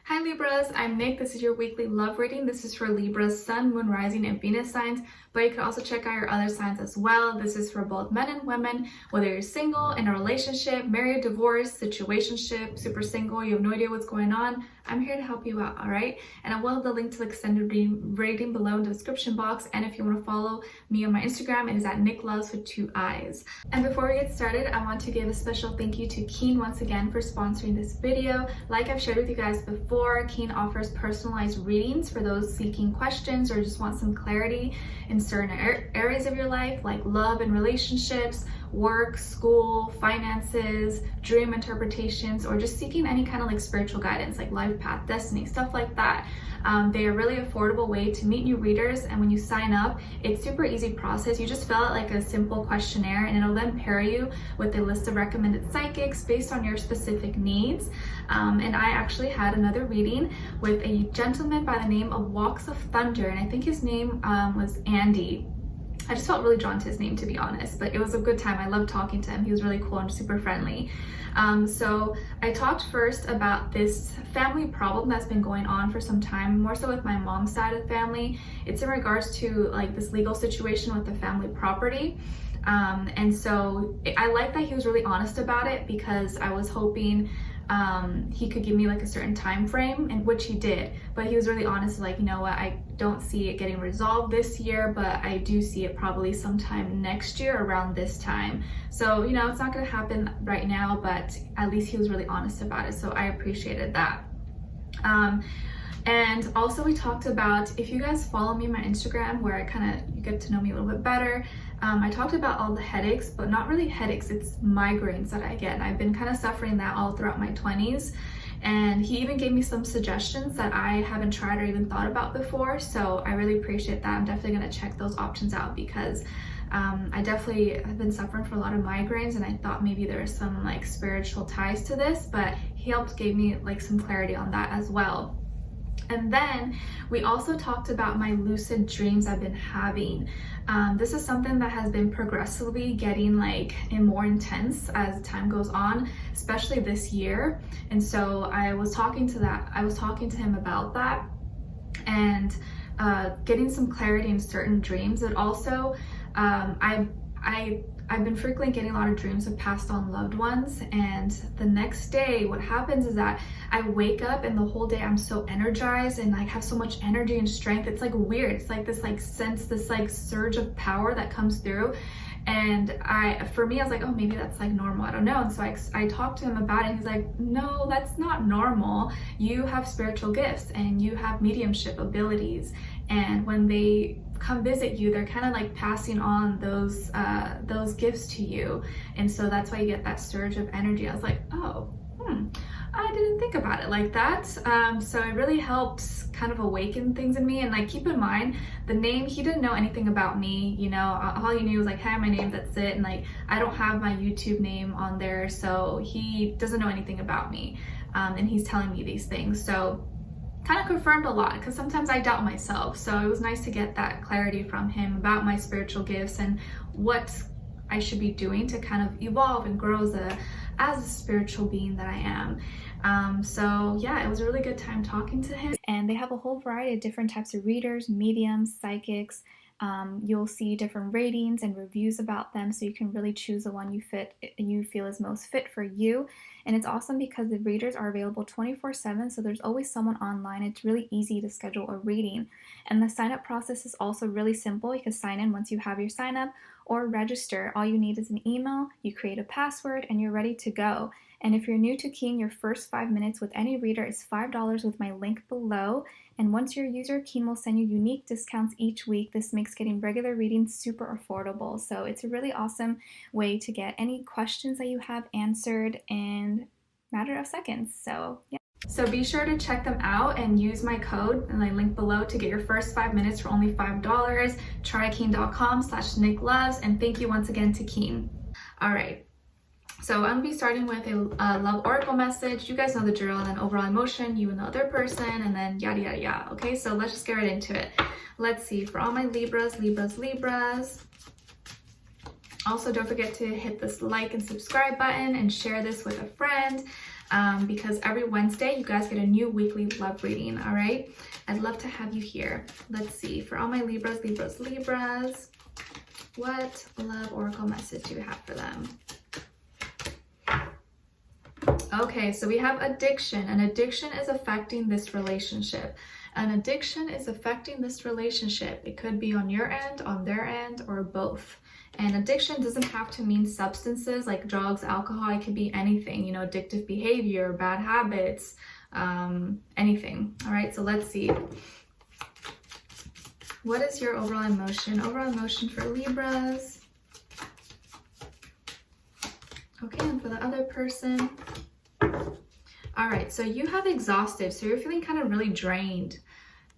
Hi Libras, I'm Nick. This is your weekly love reading. This is for Libras, Sun, Moon, Rising, and Venus signs, but you can also check out your other signs as well. This is for both men and women, whether you're single, in a relationship, married, divorced, situationship, super single, you have no idea what's going on. I'm here to help you out, all right? And I will have the link to the extended rating below in the description box. And if you want to follow me on my Instagram, it is at Nicloves with 2 eyes. And before we get started, I want to give a special thank you to Keen once again for sponsoring this video. Like I've shared with you guys before, Keen offers personalized readings for those seeking questions or just want some clarity in certain areas of your life, like love and relationships, work, school, finances, dream interpretations, or just seeking any kind of like spiritual guidance, like life path, destiny, stuff like that. They are really affordable way to meet new readers, and when you sign up, it's super easy process. You just fill out like a simple questionnaire, and it'll then pair you with a list of recommended psychics based on your specific needs. And I actually had another reading with a gentleman by the name of Walks of Thunder, and I think his name was Andy. I just felt really drawn to his name, to be honest, but it was a good time. I loved talking to him. He was really cool and super friendly. So I talked first about this family problem that's been going on for some time, more so with my mom's side of the family. It's in regards to like this legal situation with the family property. And so I like that he was really honest about it, because I was hoping he could give me like a certain time frame, and which he did, but he was really honest, like, you know what, I don't see it getting resolved this year, but I do see it probably sometime next year around this time. So, you know, it's not going to happen right now, but at least he was really honest about it, so I appreciated that. And also we talked about, if you guys follow me on my Instagram, where you get to know me a little bit better, I talked about all the headaches, but not really headaches, it's migraines that I get. And I've been kind of suffering that all throughout my 20s. And he even gave me some suggestions that I haven't tried or even thought about before. So I really appreciate that. I'm definitely going to check those options out, because I definitely have been suffering for a lot of migraines, and I thought maybe there was some like spiritual ties to this, but he gave me like some clarity on that as well. And then we also talked about my lucid dreams I've been having. This is something that has been progressively getting like more intense as time goes on, especially this year. And so I was talking to him about that, and getting some clarity in certain dreams. And also I've been frequently getting a lot of dreams of passed on loved ones, and the next day what happens is that I wake up and the whole day I'm so energized and like have so much energy and strength. It's like weird. It's like this like sense, this like surge of power that comes through. And for me, I was like, oh, maybe that's like normal, I don't know. And so I talked to him about it, and he's like, no, that's not normal. You have spiritual gifts and you have mediumship abilities, and when they come visit you, they're kind of like passing on those gifts to you, and so that's why you get that surge of energy. I was like, oh, I didn't think about it like that. So it really helps kind of awaken things in me. And like, keep in mind, the name, he didn't know anything about me, you know, all he knew was like, hi, my name, that's it. And like, I don't have my YouTube name on there, so he doesn't know anything about me. And he's telling me these things, so kind of confirmed a lot, because sometimes I doubt myself. So it was nice to get that clarity from him about my spiritual gifts and what I should be doing to kind of evolve and grow as a spiritual being that I am. So yeah, it was a really good time talking to him. And they have a whole variety of different types of readers, mediums, psychics. You'll see different ratings and reviews about them, so you can really choose the one you feel is most fit for you. And it's awesome because the readers are available 24/7, so there's always someone online. It's really easy to schedule a reading, and the sign up process is also really simple. You can sign in once you have your sign up, or register. All you need is an email, you create a password, and you're ready to go. And if you're new to Keen, your first 5 minutes with any reader is $5 with my link below. And once you're a user, Keen will send you unique discounts each week. This makes getting regular readings super affordable. So it's a really awesome way to get any questions that you have answered in a matter of seconds. So yeah. So be sure to check them out and use my code and my link below to get your first 5 minutes for only $5. Try keen.com/nickloves, and thank you once again to Keen. All right. So I'm gonna be starting with a love oracle message. You guys know the drill, and then overall emotion, you and the other person, and then yada yada yada. Okay, so let's just get right into it. Let's see, for all my Libras. Also, don't forget to hit this like and subscribe button and share this with a friend. because every Wednesday you guys get a new weekly love reading, all right? I'd love to have you here. Let's see, for all my Libras, what love oracle message do you have for them? Okay, so we have addiction. An addiction is affecting this relationship. An addiction is affecting this relationship. It could be on your end, on their end, or both. And addiction doesn't have to mean substances like drugs, alcohol. It could be anything, you know, addictive behavior, bad habits, anything. All right, so let's see. What is your overall emotion? Overall emotion for Libras. Okay, and for the other person. All right, so you have exhausted. So you're feeling kind of really drained.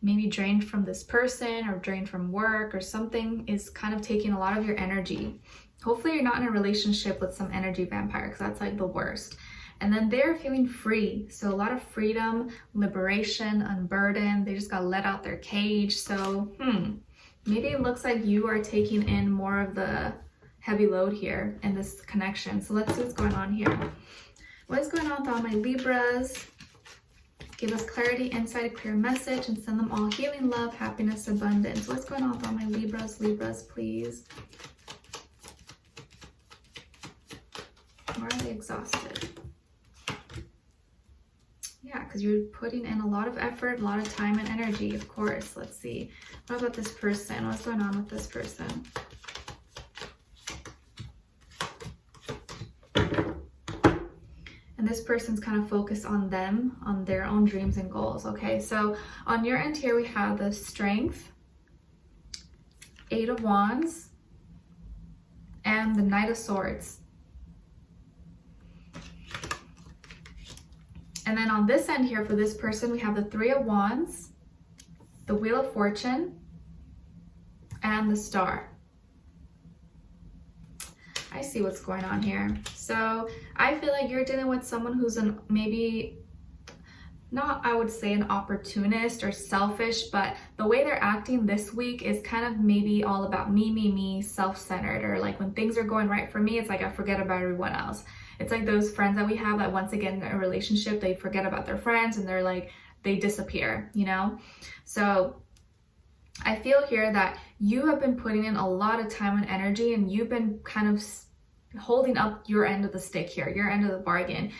Maybe drained from this person or drained from work, or something is kind of taking a lot of your energy. Hopefully you're not in a relationship with some energy vampire, because that's like the worst. And then they're feeling free. So a lot of freedom, liberation, unburdened. They just got let out their cage. So maybe it looks like you are taking in more of the heavy load here in this connection. So let's see what's going on here. What is going on with all my Libras? Give us clarity, insight, a clear message, and send them all healing, love, happiness, abundance. What's going on with all my Libras? Libras, please. Why are they exhausted? Yeah, because you're putting in a lot of effort, a lot of time and energy, of course. Let's see. What about this person? What's going on with this person? And this person's kind of focused on them, on their own dreams and goals, okay? So on your end here, we have the Strength, 8 of Wands, and the Knight of Swords. And then on this end here, for this person, we have the 3 of Wands, the Wheel of Fortune, and the Star. I see what's going on here. So I feel like you're dealing with someone who's maybe not, I would say, an opportunist or selfish, but the way they're acting this week is kind of maybe all about me, self-centered, or like when things are going right for me, it's like I forget about everyone else. It's like those friends that we have that once again in a relationship, they forget about their friends and they're like, they disappear, you know? So I feel here that you have been putting in a lot of time and energy, and you've been kind of holding up your end of the stick here, your end of the bargain.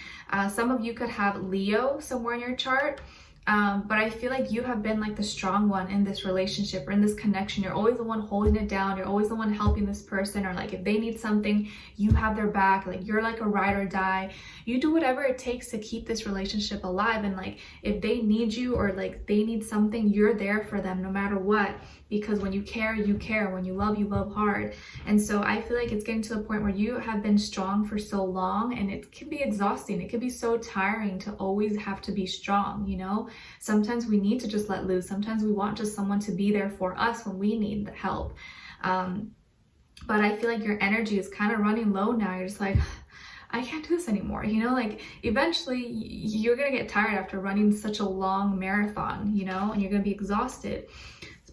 Some of you could have Leo somewhere in your chart, but I feel like you have been like the strong one in this relationship or in this connection. You're always the one holding it down. You're always the one helping this person, or like if they need something, you have their back. Like you're like a ride or die. You do whatever it takes to keep this relationship alive. And like if they need you or like they need something, you're there for them no matter what. Because when you care, you care. When you love hard. And so I feel like it's getting to the point where you have been strong for so long, and it can be exhausting. It can be so tiring to always have to be strong, you know? Sometimes we need to just let loose. Sometimes we want just someone to be there for us when we need the help. But I feel like your energy is kind of running low now. You're just like, I can't do this anymore. You know, like eventually you're going to get tired after running such a long marathon, you know, and you're going to be exhausted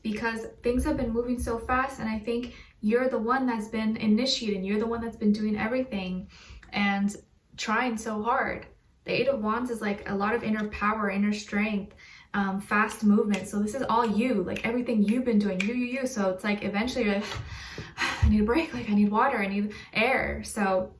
because things have been moving so fast. And I think you're the one that's been initiating. You're the one that's been doing everything and trying so hard. The 8 of Wands is like a lot of inner power, inner strength, fast movement. So this is all you, like everything you've been doing, you. So it's like eventually you're like, I need a break, like I need water, I need air. So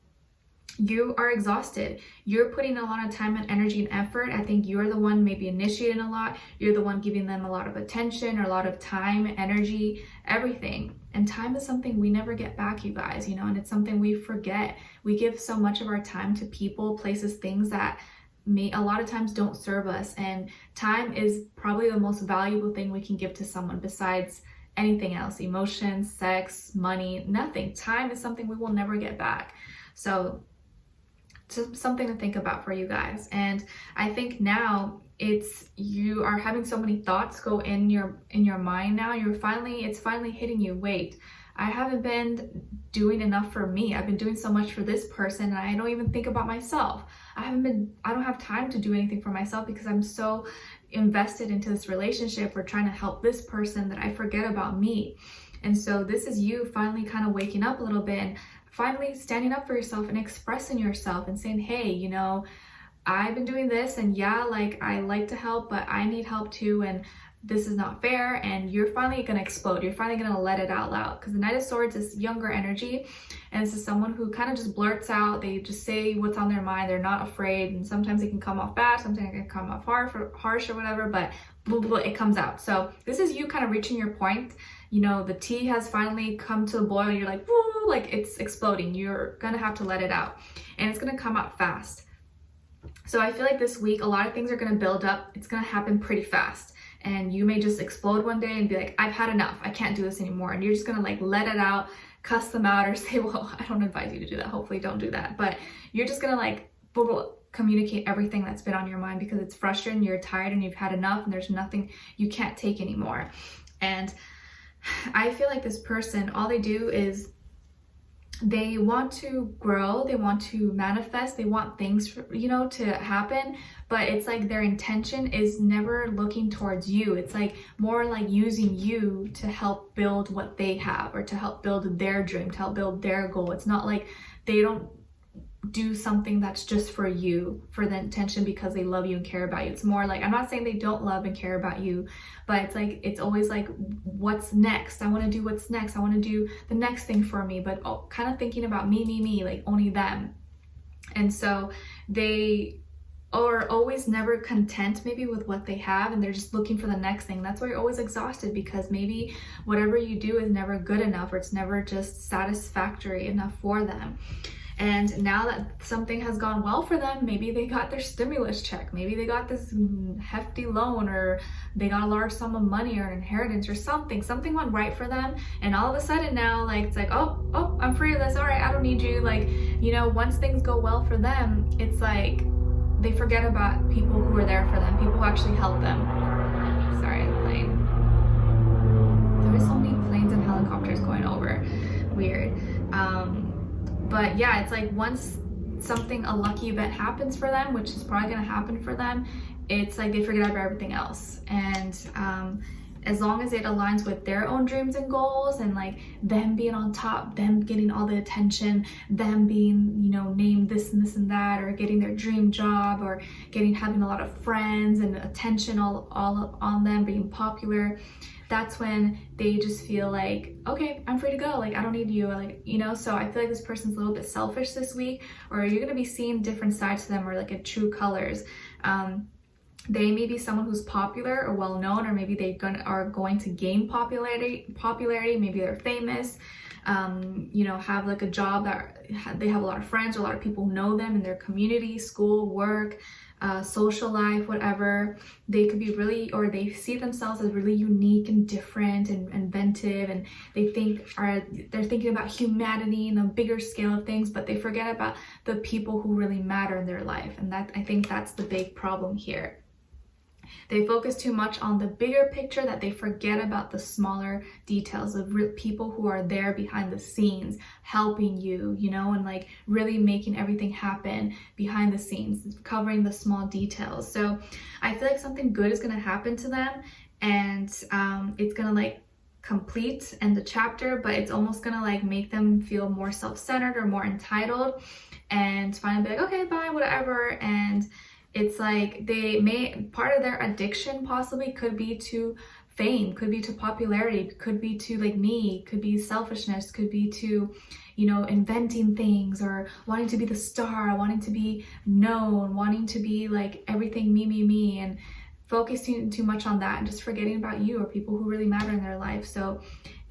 you are exhausted. You're putting a lot of time and energy and effort. I think you're the one maybe initiating a lot. You're the one giving them a lot of attention or a lot of time, energy, everything. And time is something we never get back, you guys, you know, and it's something we forget. We give so much of our time to people, places, things that a lot of times don't serve us. And time is probably the most valuable thing we can give to someone besides anything else, emotions, sex, money, nothing. Time is something we will never get back. So just something to think about for you guys. And I think now you are having so many thoughts go in your mind now. It's finally hitting you. Wait, I haven't been doing enough for me. I've been doing so much for this person and I don't even think about myself. I don't have time to do anything for myself because I'm so invested into this relationship or trying to help this person that I forget about me. And so this is you finally kind of waking up a little bit and finally standing up for yourself and expressing yourself and saying, hey, you know, I've been doing this, and yeah, like I like to help, but I need help too, and this is not fair. And you're finally gonna explode. You're finally gonna let it out loud, because the Knight of Swords is younger energy, and this is someone who kind of just blurts out. They just say what's on their mind. They're not afraid, and sometimes it can come off bad, sometimes it can come off harsh or whatever, but blah, blah, blah, it comes out. So this is you kind of reaching your point. You know, the tea has finally come to a boil. You're like, woo, like it's exploding. You're gonna have to let it out, and it's gonna come out fast. So I feel like this week, a lot of things are gonna build up. It's gonna happen pretty fast. And you may just explode one day and be like, I've had enough. I can't do this anymore. And you're just gonna like let it out, cuss them out, or say, well, I don't advise you to do that. Hopefully don't do that. But you're just gonna like communicate everything that's been on your mind, because it's frustrating, you're tired, and you've had enough, and there's nothing you can't take anymore. And I feel like this person, all they do is they want to grow, they want to manifest, they want things, you know, to happen, but it's like their intention is never looking towards you. It's like more like using you to help build what they have, or to help build their dream, to help build their goal. It's not like they don't do something that's just for you, for the intention, because they love you and care about you. It's more like, I'm not saying they don't love and care about you, but it's like, it's always like, what's next? I want to do what's next. I want to do the next thing for me, but kind of thinking about me, like only them. And so they are always never content maybe with what they have, and they're just looking for the next thing. That's why you're always exhausted, because maybe whatever you do is never good enough, or it's never just satisfactory enough for them. And now that something has gone well for them, maybe they got their stimulus check, maybe they got this hefty loan, or they got a large sum of money, or an inheritance, or something went right for them, and all of a sudden now, like, it's like, oh, I'm free of this, all right, I don't need you. Like, you know, once things go well for them, it's like they forget about people who are there for them, people who actually help them. Sorry, the plane. There are so many planes and helicopters going over. Weird. But yeah, it's like once a lucky event happens for them, which is probably gonna happen for them, it's like they forget about everything else. And as long as it aligns with their own dreams and goals, and like them being on top, them getting all the attention, them being, you know, named this and this and that, or getting their dream job, or having a lot of friends and attention all on them, being popular, that's when they just feel like, okay, I'm free to go. Like, I don't need you. Like, you know, so I feel like this person's a little bit selfish this week, or you're going to be seeing different sides to them, or like a true colors. They may be someone who's popular or well-known, or maybe they are going to gain popularity. Maybe they're famous, you know, have like a job that they have a lot of friends, or a lot of people know them in their community, school, work, social life, whatever. They could be really, or they see themselves as really unique and different and inventive, and they're thinking about humanity and a bigger scale of things, but they forget about the people who really matter in their life. And I think that's the big problem here. They focus too much on the bigger picture, that they forget about the smaller details of people who are there behind the scenes, helping you, you know, and like really making everything happen behind the scenes, covering the small details. So I feel like something good is going to happen to them, and it's going to like complete end the chapter, but it's almost going to like make them feel more self-centered or more entitled, and finally be like, okay, bye, whatever. And it's like part of their addiction possibly could be to fame, could be to popularity, could be to like me, could be selfishness, could be to, you know, inventing things, or wanting to be the star, wanting to be known, wanting to be like everything me, and focusing too much on that and just forgetting about you or people who really matter in their life. So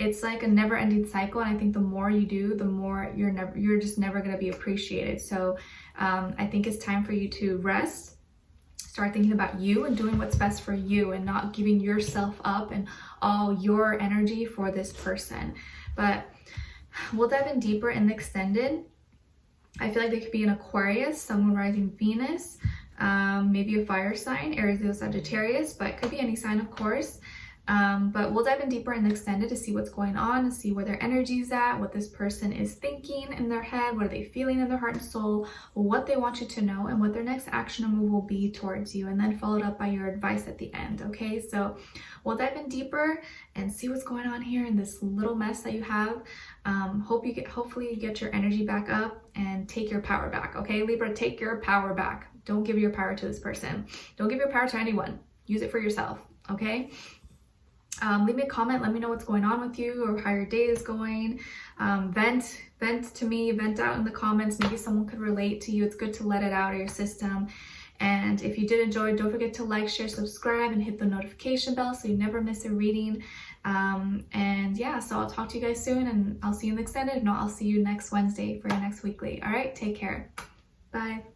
it's like a never-ending cycle, and I think the more you do, the more you're just never going to be appreciated. So I think it's time for you to rest, start thinking about you and doing what's best for you, and not giving yourself up and all your energy for this person. But we'll dive in deeper in the extended. I feel like they could be an Aquarius, someone rising Venus, maybe a fire sign, Aries, Leo, Sagittarius, but it could be any sign, of course. But we'll dive in deeper in the extended to see what's going on, and see where their energy is at, what this person is thinking in their head, what are they feeling in their heart and soul, what they want you to know, and what their next action or move will be towards you, and then followed up by your advice at the end. Okay, so we'll dive in deeper and see what's going on here in this little mess that you have. Hopefully you get your energy back up and take your power back. Okay, Libra, take your power back. Don't give your power to this person. Don't give your power to anyone. Use it for yourself, okay? Leave me a comment. Let me know what's going on with you or how your day is going. Vent to me, vent out in the comments. Maybe someone could relate to you. It's good to let it out of your system. And if you did enjoy, don't forget to like, share, subscribe, and hit the notification bell so you never miss a reading. And yeah, so I'll talk to you guys soon, and I'll see you in the extended. No, I'll see you next Wednesday for your next weekly. All right, take care. Bye.